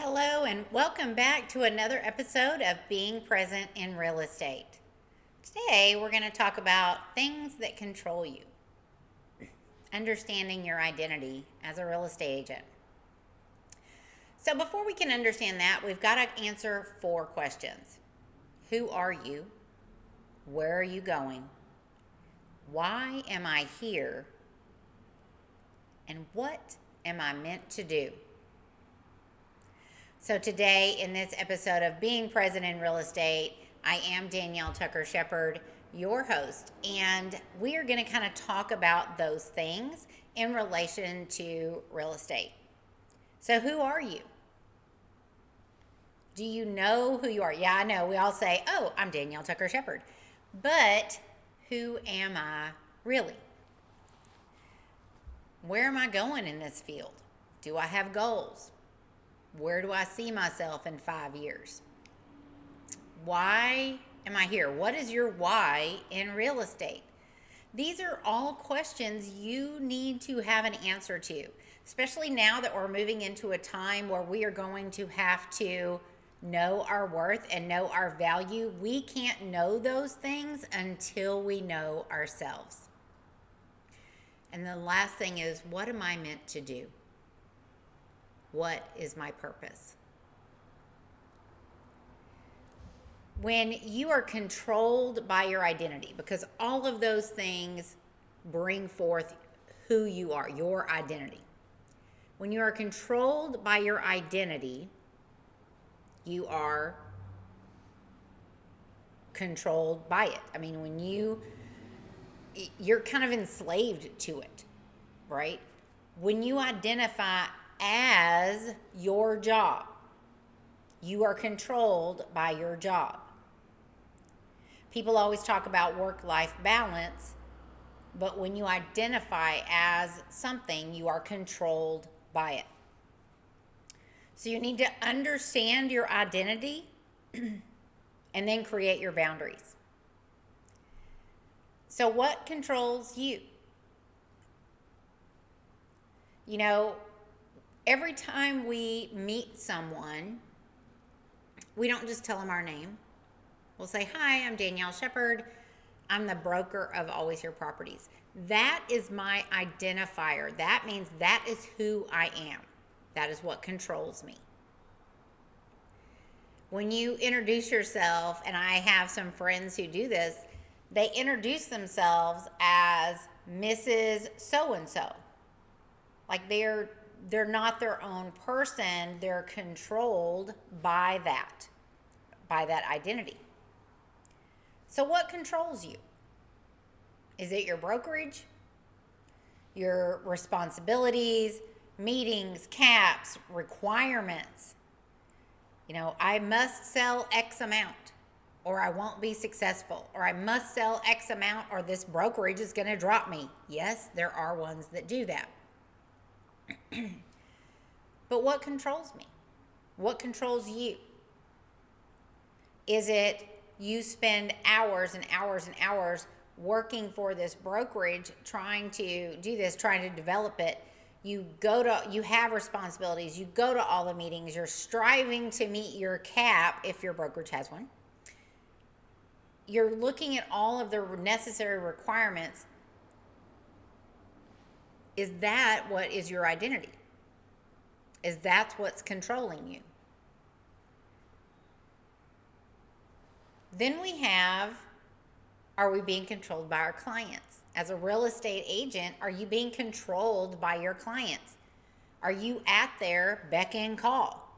Hello, and welcome back to another episode of Being Present in Real Estate. Today, we're going to talk about things that control you, understanding your identity as a real estate agent. So, before we can understand that, we've got to answer 4 questions. Who are you? Where are you going? Why am I here? And what am I meant to do? So today, in this episode of Being Present in Real Estate, I am Danielle Tucker Shepard, your host, and we are going to kind of talk about those things in relation to real estate. So who are you? Do you know who you are? Yeah, I know. We all say, oh, I'm Danielle Tucker Shepard. But who am I really? Where am I going in this field? Do I have goals? Where do I see myself in 5 years? Why am I here? What is your why in real estate? These are all questions you need to have an answer to, especially now that we're moving into a time where we are going to have to know our worth and know our value. We can't know those things until we know ourselves. And the last thing is, what am I meant to do? What is my purpose? When you are controlled by your identity, because all of those things bring forth who you are, your identity. When you are controlled by your identity, you are controlled by it. I mean, when you're kind of enslaved to it, right? When you identify as your job, you are controlled by your job. People always talk about work-life balance, but when you identify as something, you are controlled by it. So you need to understand your identity and then create your boundaries. So what controls you? You know, every time we meet someone, we don't just tell them our name. We'll say, hi, I'm Danielle Shepard. I'm the broker of Always Your Properties. That is my identifier. That means that is who I am. That is what controls me. When you introduce yourself, and I have some friends who do this, they introduce themselves as Mrs. So-and-so. Like they're not their own person. They're controlled by that identity. So what controls you? Is it your brokerage? Your responsibilities, meetings, caps, requirements? You know, I must sell X amount or I won't be successful, or I must sell X amount or this brokerage is going to drop me. Yes, there are ones that do that. But what controls me? What controls you? Is it you spend hours and hours and hours working for this brokerage, trying to do this, trying to develop it? You have responsibilities. You go to all the meetings. You're striving to meet your cap if your brokerage has one. You're looking at all of the necessary requirements. Is that what is your identity? Is that what's controlling you? Then we have, are we being controlled by our clients? As a real estate agent, are you being controlled by your clients? Are you at their beck and call?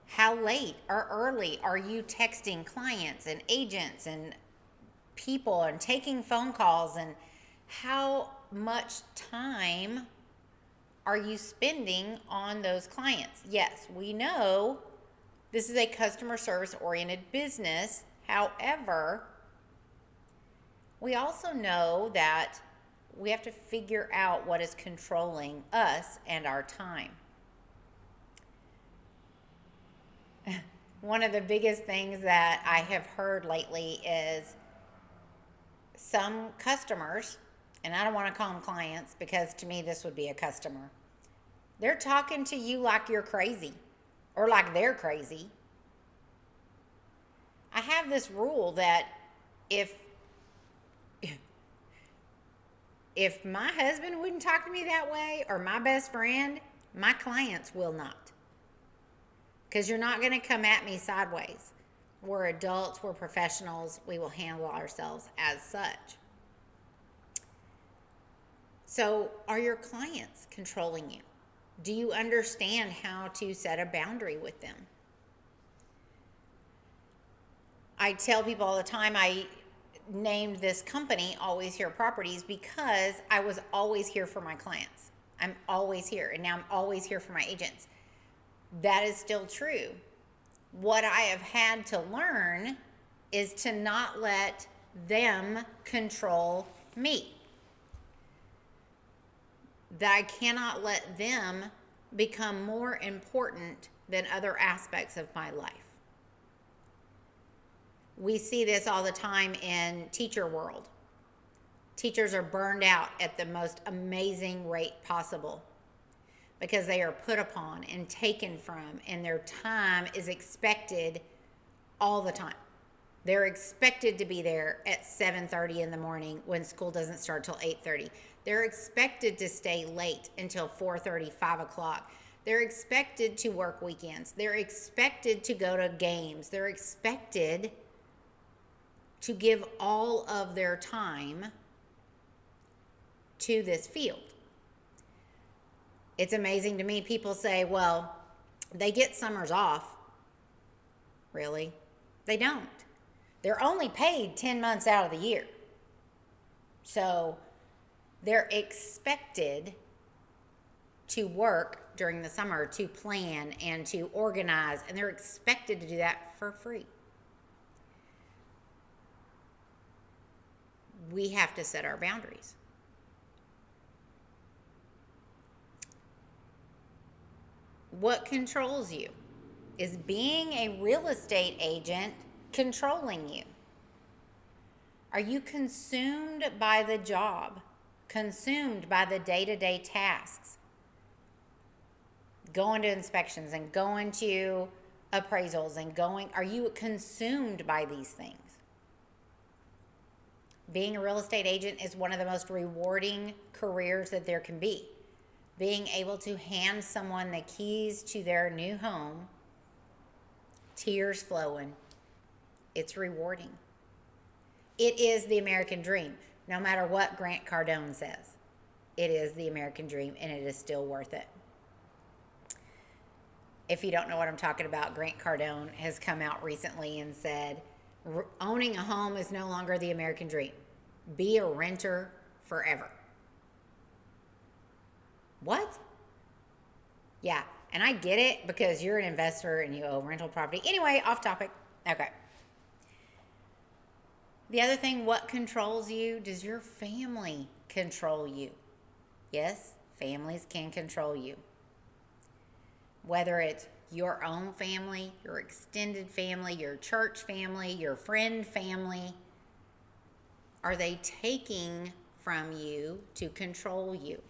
How late or early are you texting clients and agents and people and taking phone calls, and how much time are you spending on those clients? Yes, we know this is a customer service oriented business. However, we also know that we have to figure out what is controlling us and our time. One of the biggest things that I have heard lately is some customers, and I don't want to call them clients because to me this would be a customer, They're talking to you like you're crazy or like they're crazy. I have this rule that if if my husband wouldn't talk to me that way or my best friend, my clients will not. Because you're not going to come at me sideways. We're adults, we're professionals, we will handle ourselves as such. So, are your clients controlling you? Do you understand how to set a boundary with them? I tell people all the time, I named this company Always Here Properties because I was always here for my clients. I'm always here, and now I'm always here for my agents. That is still true. What I have had to learn is to not let them control me. That I cannot let them become more important than other aspects of my life. We see this all the time in teacher world. Teachers are burned out at the most amazing rate possible because they are put upon and taken from, and their time is expected all the time. They're expected to be there at 7:30 in the morning when school doesn't start till 8:30. They're expected to stay late until 4:30, 5 o'clock. They're expected to work weekends. They're expected to go to games. They're expected to give all of their time to this field. It's amazing to me. People say, well, they get summers off. Really? They don't. They're only paid 10 months out of the year. So they're expected to work during the summer, to plan and to organize, and they're expected to do that for free. We have to set our boundaries. What controls you? Is being a real estate agent controlling you? Are you consumed by the job? Consumed by the day-to-day tasks? Going to inspections and going to appraisals and are you consumed by these things? Being a real estate agent is one of the most rewarding careers that there can be. Being able to hand someone the keys to their new home, tears flowing, it's rewarding. It is the American dream, no matter what Grant Cardone says. It is the American dream, and it is still worth it. If you don't know what I'm talking about, Grant Cardone has come out recently and said, owning a home is no longer the American dream. Be a renter forever. What? Yeah, and I get it because you're an investor and you own rental property. Anyway, off topic. Okay. The other thing, what controls you? Does your family control you? Yes, families can control you. Whether it's your own family, your extended family, your church family, your friend family, are they taking from you to control you?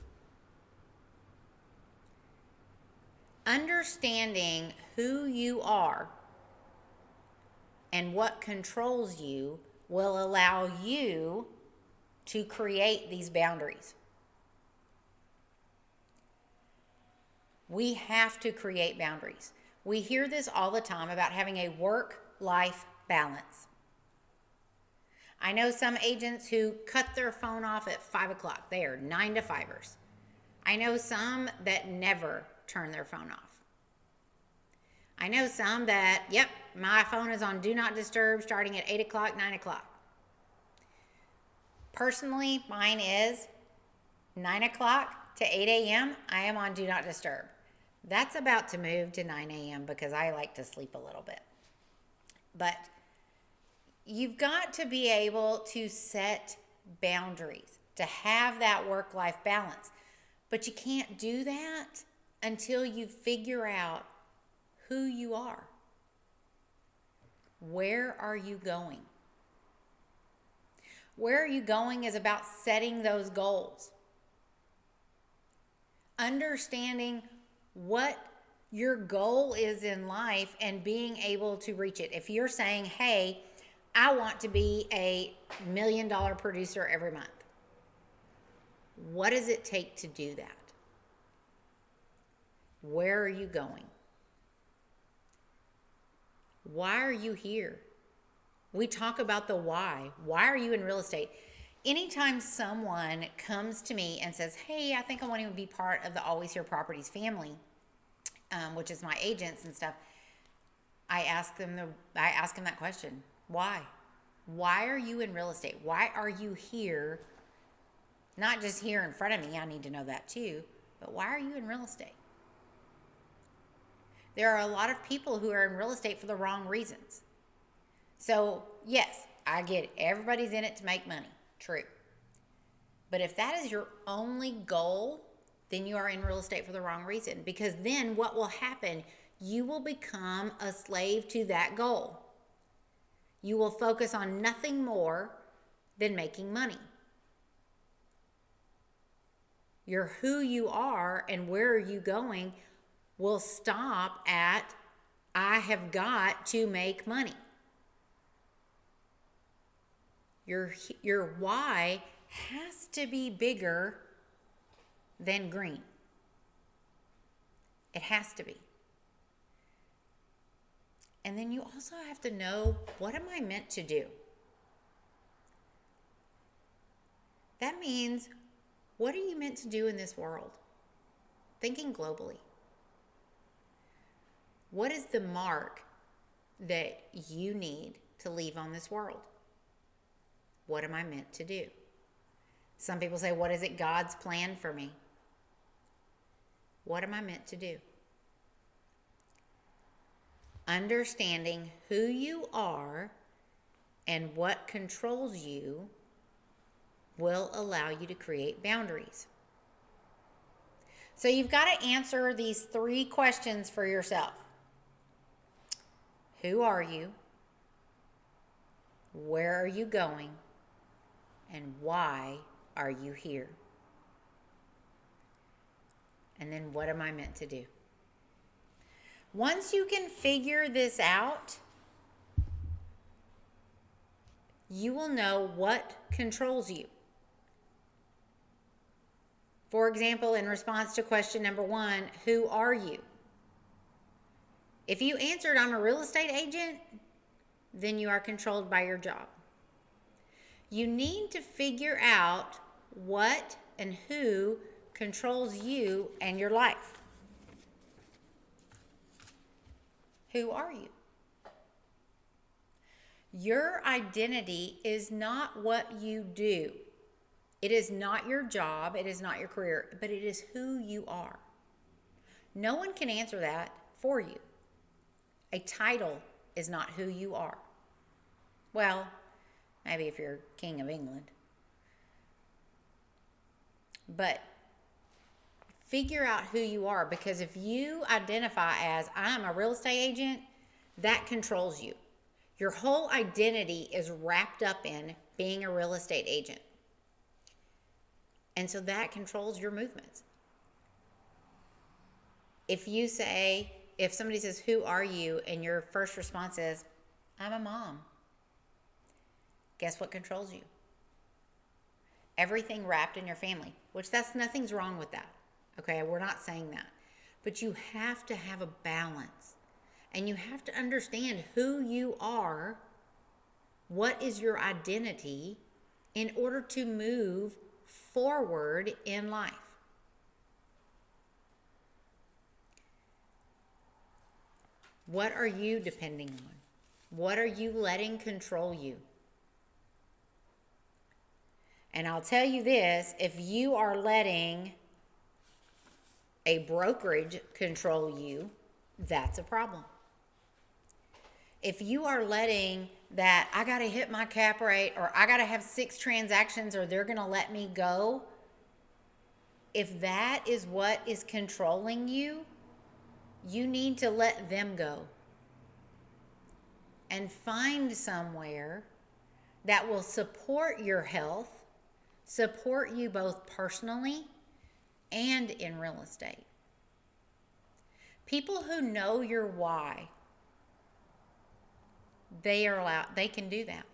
Understanding who you are and what controls you will allow you to create these boundaries. We have to create boundaries. We hear this all the time about having a work-life balance. I know some agents who cut their phone off at 5 o'clock. They are 9 to 5ers. I know some that never turn their phone off. I know some that, yep, my phone is on Do Not Disturb starting at 8 o'clock, 9 o'clock. Personally, mine is 9 o'clock to 8 a.m. I am on Do Not Disturb. That's about to move to 9 a.m. because I like to sleep a little bit. But you've got to be able to set boundaries, to have that work-life balance. But you can't do that until you figure out who you are. Where are you going? Where are you going is about setting those goals. Understanding what your goal is in life and being able to reach it. If you're saying, hey, I want to be $1 million producer every month, what does it take to do that? Where are you going? Why are you here? We talk about the why. Why are you in real estate? Anytime someone comes to me and says, hey, I think I want to be part of the Always Here Properties family, which is my agents and stuff, I ask them that question. Why? Why are you in real estate? Why are you here? Not just here in front of me, I need to know that too, but why are you in real estate? There are a lot of people who are in real estate for the wrong reasons. So, yes, I get it. Everybody's in it to make money. True. But if that is your only goal, then you are in real estate for the wrong reason. Because then what will happen? You will become a slave to that goal. You will focus on nothing more than making money. Your who you are and where are you going will stop at, I have got to make money. Your why has to be bigger than green. It has to be. And then you also have to know, what am I meant to do? That means, what are you meant to do in this world? Thinking globally. What is the mark that you need to leave on this world? What am I meant to do? Some people say, what is it God's plan for me? What am I meant to do? Understanding who you are and what controls you will allow you to create boundaries. So you've got to answer these 3 questions for yourself. Who are you? Where are you going? And why are you here? And then what am I meant to do? Once you can figure this out, you will know what controls you. For example, in response to question number 1, who are you? If you answered, I'm a real estate agent, then you are controlled by your job. You need to figure out what and who controls you and your life. Who are you? Your identity is not what you do. It is not your job. It is not your career, but it is who you are. No one can answer that for you. A title is not who you are. Well, maybe if you're King of England. But figure out who you are, because if you identify as, I'm a real estate agent, that controls you. Your whole identity is wrapped up in being a real estate agent. And so that controls your movements. If somebody says, who are you? And your first response is, I'm a mom. Guess what controls you? Everything wrapped in your family, which nothing's wrong with that. Okay, we're not saying that. But you have to have a balance. And you have to understand who you are, what is your identity, in order to move forward in life. What are you depending on? What are you letting control you? And I'll tell you this, if you are letting a brokerage control you, that's a problem. If you are letting that, I got to hit my cap rate, or I got to have 6 transactions or they're going to let me go, if that is what is controlling you, you need to let them go and find somewhere that will support your health, support you both personally and in real estate. People who know your why, they can do that.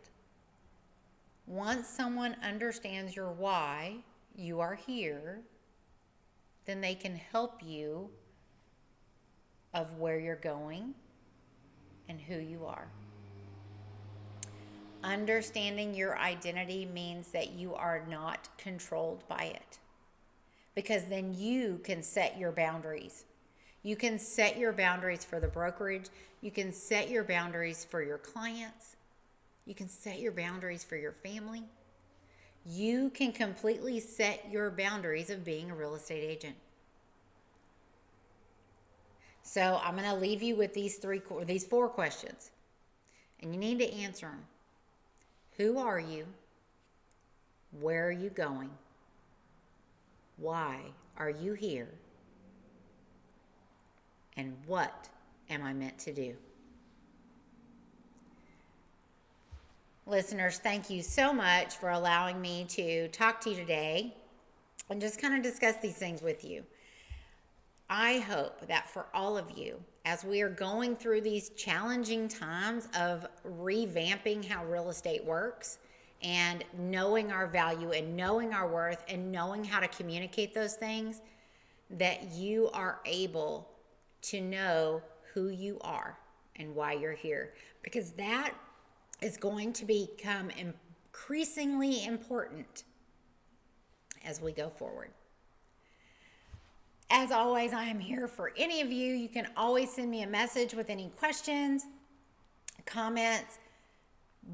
Once someone understands your why you are here, then they can help you of where you're going and who you are. Understanding your identity means that you are not controlled by it, because then you can set your boundaries. You can set your boundaries for the brokerage. You can set your boundaries for your clients. You can set your boundaries for your family. You can completely set your boundaries of being a real estate agent. So I'm going to leave you with these 4 questions, and you need to answer them. Who are you? Where are you going? Why are you here? And what am I meant to do? Listeners, thank you so much for allowing me to talk to you today and just kind of discuss these things with you. I hope that for all of you, as we are going through these challenging times of revamping how real estate works and knowing our value and knowing our worth and knowing how to communicate those things, that you are able to know who you are and why you're here, because that is going to become increasingly important as we go forward. As always, I am here for any of you. You can always send me a message with any questions, comments.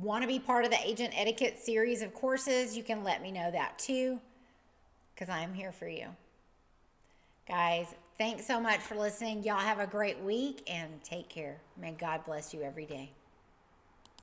Want to be part of the Agent Etiquette series of courses? You can let me know that too, because I am here for you. Guys, thanks so much for listening. Y'all have a great week and take care. May God bless you every day.